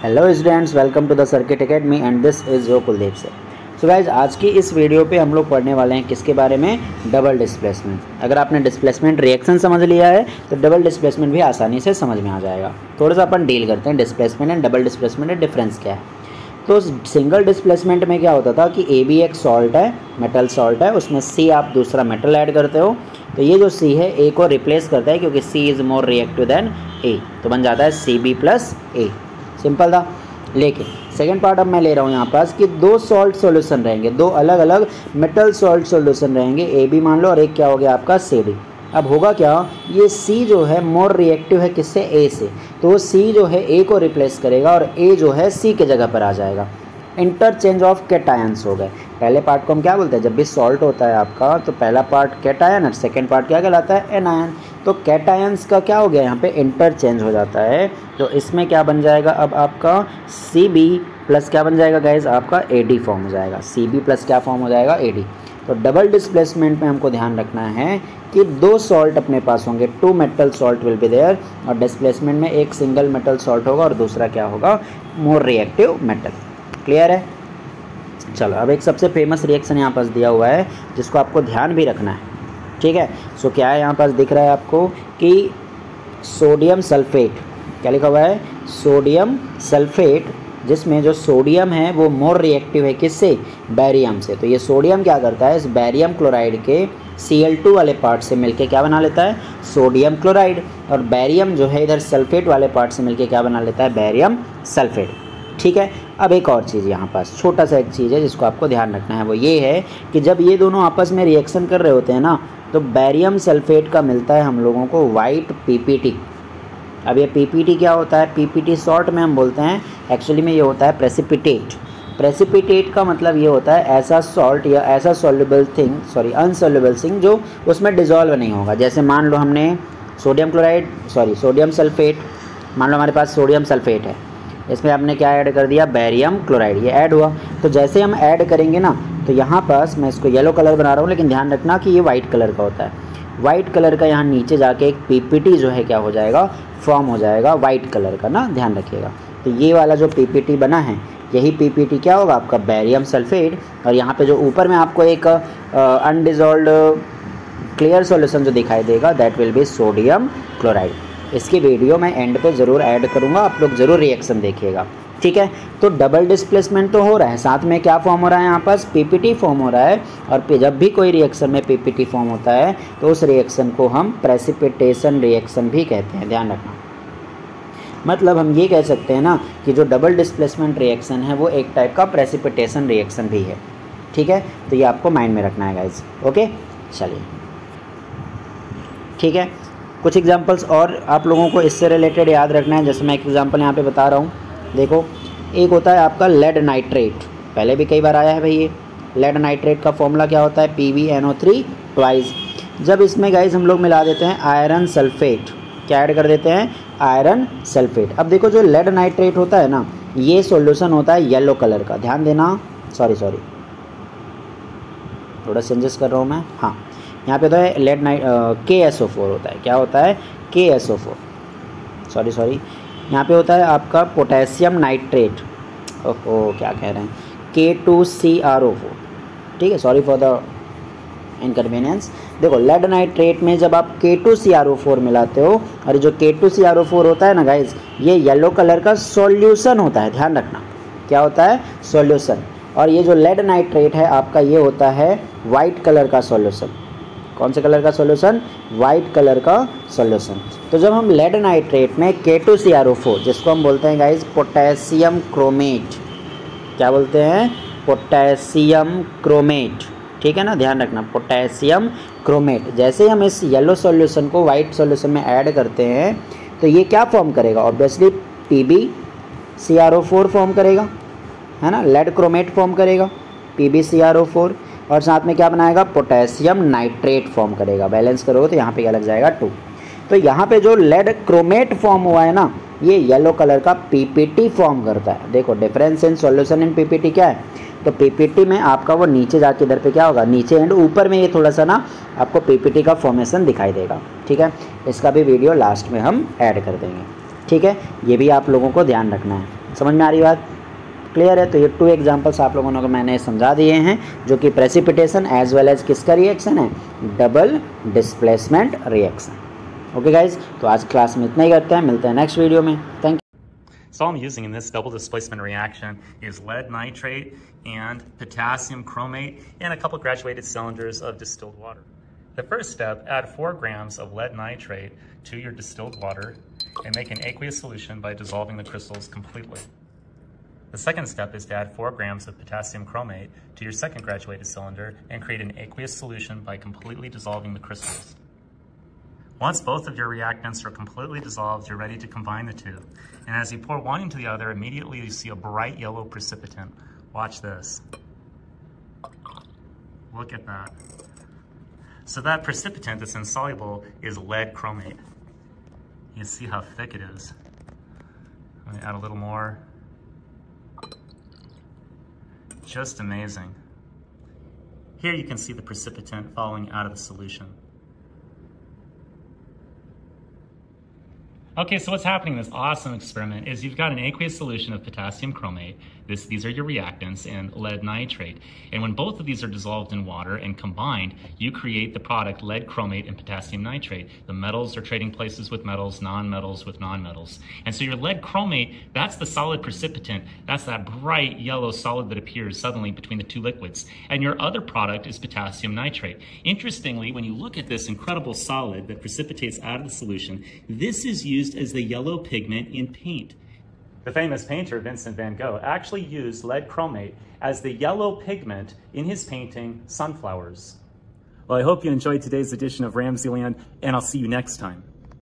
Hello students, welcome to the Circuit Academy and this is your Kuldeep sir. So guys, आज की इस video पे हम लोग पढ़ने वाले हैं किसके बारे में? Double displacement. अगर आपने डिस्प्लेसमेंट रिएक्शन समझ लिया है तो डबल डिस्प्लेसमेंट भी आसानी से समझ में आ जाएगा। थोड़ा सा अपन डील करते हैं डिस्प्लेसमेंट एंड डबल डिस्प्लेसमेंट में डिफरेंस क्या है। तो सिंगल डिस्प्लेसमेंट में क्या होता था कि ए बी एक सॉल्ट है, मेटल सॉल्ट है, उसमें सी आप दूसरा मेटल ऐड करते हो, तो ये जो सी है ए को रिप्लेस करता है क्योंकि सी इज़ मोर रिएक्टिव देन ए, तो बन जाता है सी बी प्लस ए। सिंपल था। लेकिन सेकेंड पार्ट अब मैं ले रहा हूँ यहाँ पास कि दो सॉल्ट सॉल्यूशन रहेंगे, दो अलग अलग मेटल सॉल्ट सॉल्यूशन रहेंगे, ए बी मान लो और एक क्या हो गया आपका सी डी। अब होगा क्या, ये सी जो है मोर रिएक्टिव है किससे? ए से, तो वो सी जो है ए को रिप्लेस करेगा और ए जो है सी के जगह पर आ जाएगा। इंटरचेंज ऑफ कैटायंस हो गए। पहले पार्ट को हम क्या बोलते हैं? जब भी सॉल्ट होता है आपका तो पहला पार्ट कैटायन और सेकेंड पार्ट क्या कहलाता है? एनायन। तो कैटायंस का क्या हो गया यहाँ पे? इंटरचेंज हो जाता है। तो इसमें क्या बन जाएगा अब आपका सी बी प्लस क्या बन जाएगा गाइज? आपका ए डी फॉर्म हो जाएगा। सी बी प्लस क्या फॉर्म हो जाएगा? A D. तो डबल डिस्प्लेसमेंट में हमको ध्यान रखना है कि दो सॉल्ट अपने पास होंगे, two metal salt will be there, और डिस्प्लेसमेंट में एक सिंगल मेटल सॉल्ट होगा और दूसरा क्या होगा? More reactive metal. क्लियर है? चलो, अब एक सबसे फेमस रिएक्शन यहाँ पास दिया हुआ है जिसको आपको ध्यान भी रखना है। ठीक है, सो क्या है यहाँ पास दिख रहा है आपको कि सोडियम सल्फेट, क्या लिखा हुआ है? सोडियम सल्फेट, जिसमें जो सोडियम है वो मोर रिएक्टिव है किससे? बैरियम से। तो ये सोडियम क्या करता है? इस बैरियम क्लोराइड के Cl2 वाले पार्ट से मिलके क्या बना लेता है? Sodium chloride. और बैरियम जो है इधर सल्फेट वाले पार्ट से मिलके क्या बना लेता है? Barium sulphate. ठीक है। अब एक और चीज़ यहाँ पास, छोटा सा एक चीज़ है जिसको आपको ध्यान रखना है, वो ये है कि जब ये दोनों आपस में रिएक्शन कर रहे होते हैं ना, तो बैरियम सल्फेट का मिलता है हम लोगों को वाइट पीपीटी। अब ये पीपीटी क्या होता है? पीपीटी शॉर्ट में हम बोलते हैं, एक्चुअली में ये होता है प्रेसिपिटेट। प्रेसिपिटेट का मतलब ये होता है ऐसा सॉल्ट या ऐसा सॉल्युबल थिंग, अनसॉल्युबल थिंग जो उसमें डिजॉल्व नहीं होगा। जैसे मान लो हमने सोडियम सल्फेट, मान लो हमारे पास सोडियम सल्फेट है, इसमें आपने क्या ऐड कर दिया? Barium chloride. ये ऐड हुआ, तो जैसे हम ऐड करेंगे ना, तो यहाँ पास मैं इसको येलो कलर बना रहा हूँ, लेकिन ध्यान रखना कि ये वाइट कलर का होता है। वाइट कलर का यहाँ नीचे जाके एक पीपीटी जो है क्या हो जाएगा? फॉर्म हो जाएगा वाइट कलर का ना, ध्यान रखिएगा। तो ये वाला जो पीपीटी बना है, यही पीपीटी क्या होगा? आपका बैरियम सल्फेट। और यहाँ पे जो ऊपर में आपको एक अनडिजॉल्व्ड क्लियर सॉल्यूशन जो दिखाई देगा, that will be sodium chloride. इसकी वीडियो मैं एंड पे ज़रूर ऐड करूँगा, आप लोग ज़रूर रिएक्शन देखिएगा। ठीक है, तो डबल डिस्प्लेसमेंट तो हो रहा है, साथ में क्या फॉर्म हो रहा है? यहाँ पास पीपीटी फॉर्म हो रहा है। और जब भी कोई रिएक्शन में पीपीटी फॉर्म होता है तो उस रिएक्शन को हम प्रेसिपिटेशन रिएक्शन भी कहते हैं, ध्यान रखना। मतलब हम ये कह सकते हैं ना कि जो डबल डिस्प्लेसमेंट रिएक्शन है वो एक टाइप का प्रेसिपिटेशन रिएक्शन भी है। ठीक है, तो ये आपको माइंड में रखना है गाइज। ओके, चलिए ठीक है। कुछ एग्जांपल्स और आप लोगों को इससे रिलेटेड याद रखना है। जैसे मैं एक एग्जांपल यहाँ पे बता रहा हूँ, देखो, एक होता है आपका लेड नाइट्रेट, पहले भी कई बार आया है भाई। ये लेड नाइट्रेट का फॉर्मूला क्या होता है? PbNO3 twice. जब इसमें गाइज हम लोग मिला देते हैं आयरन सल्फेट, क्या ऐड कर देते हैं? Iron sulphate. अब देखो, जो लेड नाइट्रेट होता है ना, ये सॉल्यूशन होता है येलो कलर का, ध्यान देना। सॉरी थोड़ा चेंजेस कर रहा हूँ मैं। हाँ, यहाँ पे तो है लेड KSO4 होता है। क्या होता है? KSO4। सॉरी यहाँ पे होता है आपका पोटेशियम नाइट्रेट। ओहो, क्या कह रहे हैं? K2CrO4। ठीक है, सॉरी फॉर द इनकन्वीनियंस। देखो, लेड नाइट्रेट में जब आप K2CrO4 मिलाते हो, और जो K2CrO4 होता है ना गाइज, ये येलो कलर का सॉल्यूशन होता है, ध्यान रखना। क्या होता है? सॉल्यूशन। और ये जो लेड नाइट्रेट है आपका, ये होता है वाइट कलर का सॉल्यूशन। कौन से कलर का सॉल्यूशन? वाइट कलर का सॉल्यूशन। तो जब हम लेड नाइट्रेट में K2CrO4, जिसको हम बोलते हैं गाइज पोटेशियम क्रोमेट, क्या बोलते हैं? Potassium chromate. ठीक है ना, ध्यान रखना, पोटेशियम क्रोमेट। जैसे हम इस येलो सॉल्यूशन को वाइट सॉल्यूशन में ऐड करते हैं तो ये क्या फॉर्म करेगा? ऑब्वियसली PbCrO4 फॉर्म करेगा, है ना। लेड क्रोमेट फॉर्म करेगा, PbCrO4, और साथ में क्या बनाएगा? पोटेशियम नाइट्रेट फॉर्म करेगा। बैलेंस करोगे तो यहाँ पे क्या लग जाएगा? 2। तो यहाँ पे जो लेड क्रोमेट फॉर्म हुआ है ना, ये येलो कलर का पीपीटी फॉर्म करता है। देखो, difference in solution in PPT क्या है? तो पीपीटी में आपका वो नीचे जाके इधर पे क्या होगा? नीचे एंड ऊपर में ये थोड़ा सा ना आपको पीपीटी का फॉर्मेशन दिखाई देगा। ठीक है, इसका भी वीडियो लास्ट में हम ऐड कर देंगे। ठीक है, ये भी आप लोगों को ध्यान रखना है। समझ में आ रही बात? क्लियर है? तो ये 2 एग्जांपल्स आप लोगों को मैंने समझा दिए हैं, जो कि प्रेसिपिटेशन एज वेल एज किसका रिएक्शन है, double displacement reaction. Okay guys, तो आज क्लास में इतना ही करते हैं, मिलते हैं नेक्स्ट वीडियो में। Thank you. So all I'm using in this double displacement reaction is lead nitrate and potassium chromate and a couple graduated cylinders of distilled water. The first step, add 4 grams of lead nitrate to your distilled water and make an aqueous solution by dissolving the crystals completely. The second step is to add 4 grams of potassium chromate to your second graduated cylinder and create an aqueous solution by completely dissolving the crystals. Once both of your reactants are completely dissolved, you're ready to combine the two. And as you pour one into the other, immediately you see a bright yellow precipitant. Watch this. Look at that. So that precipitant that's insoluble is lead chromate. You can see how thick it is. Let me add a little more. Just amazing. Here you can see the precipitant falling out of the solution. Okay, so what's happening in this awesome experiment is you've got an aqueous solution of potassium chromate. These are your reactants, and lead nitrate. And when both of these are dissolved in water and combined, you create the product lead chromate and potassium nitrate. The metals are trading places with metals, non-metals with non-metals. And so your lead chromate, that's the solid precipitant. That's that bright yellow solid that appears suddenly between the 2 liquids. And your other product is potassium nitrate. Interestingly, when you look at this incredible solid that precipitates out of the solution, this is used as the yellow pigment in paint. The famous painter Vincent van Gogh actually used lead chromate as the yellow pigment in his painting Sunflowers. Well, I hope you enjoyed today's edition of Ramseyland, and I'll see you next time.